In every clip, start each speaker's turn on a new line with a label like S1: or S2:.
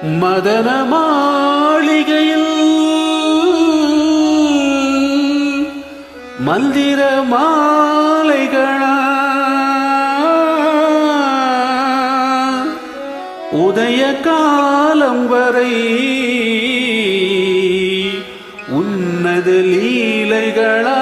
S1: மதன மாளிகையில் மந்திர மாலைகளா உதய காலம் வரை உன்னத லீலைகளா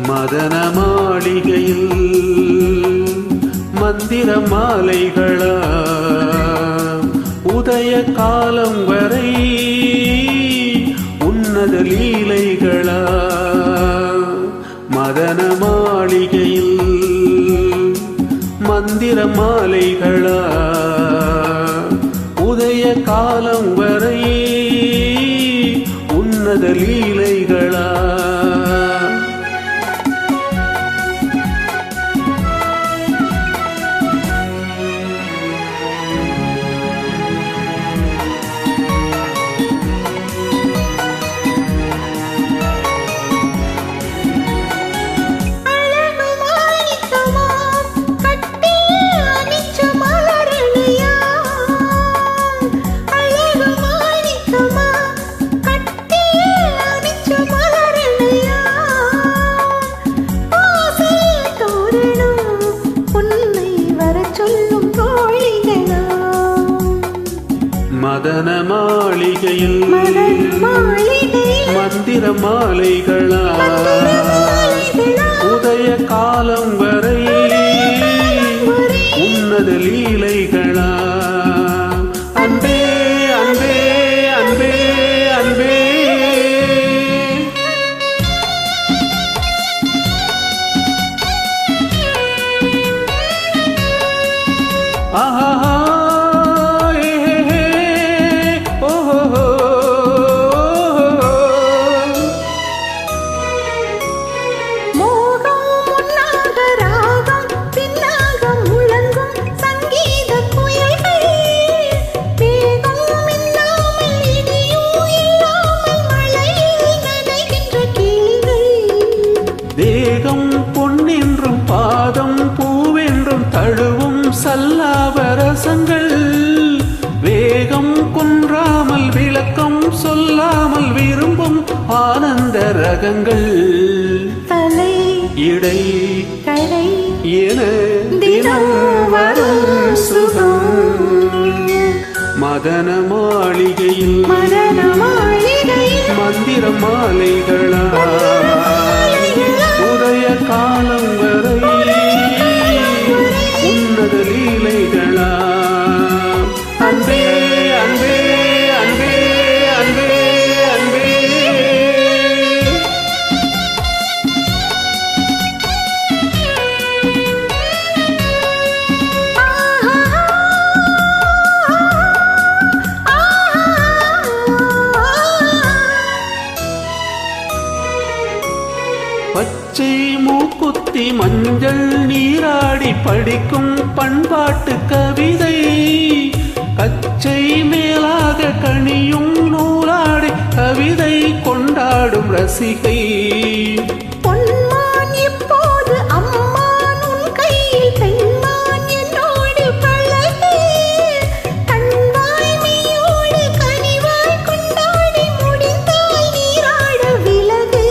S1: மதன மாளிகையில் மந்திர மாலைகளா உதய காலம் வரை உன்னத லீலைகளா மதன மாளிகையில் மந்திர மாலைகளா உதய காலம் வரை உன்னத லீலைகளா மதன மாளிகையில் மந்திர மாலைகளா உதய காலம் வரை உன்னத லீலைகளா அன்பே அன்பே அன்பே அன்பே ஆஹா தேகம் பொன்னென்றும் பாதம் பூவென்றும் தழுவும் சல்லாபரசங்கள் வேகம் குன்றாமல் விளக்கம் சொல்லாமல் விரும்பும் ஆனந்த ரகங்கள்
S2: தலை
S1: இடை
S2: கடை
S1: என தினம் வரும் சுகம் மதன மாளிகையில் மந்திர மாலைகளா உதய காலம் வரை உன்னத லீலைகளா அன்பே அன்பே அன்பே அன்பே அன்பே பச்சை மூக்குத்தி மஞ்சள் நீராடி படிக்கும் பண்பாட்டு கவிதை கச்சை மேலாக கனியும் நூலாடி கவிதை கொண்டாடும் ரசிகை
S2: பொன்மான் எப்போது அம்மான் உன் கையில் பெண்மான் என்னோடு பழகு கண்வாய் மெய்யோடு கனிவாய் கொண்டாடி முடிந்தால் நீராட விலகு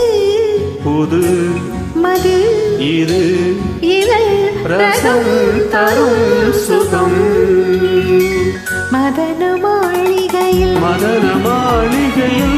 S1: புது
S2: மது
S1: இது
S2: இதழ்
S1: ரசம் தரும் சுகம்
S2: மதன மாளிகையில்
S1: மதன மாளிகையில்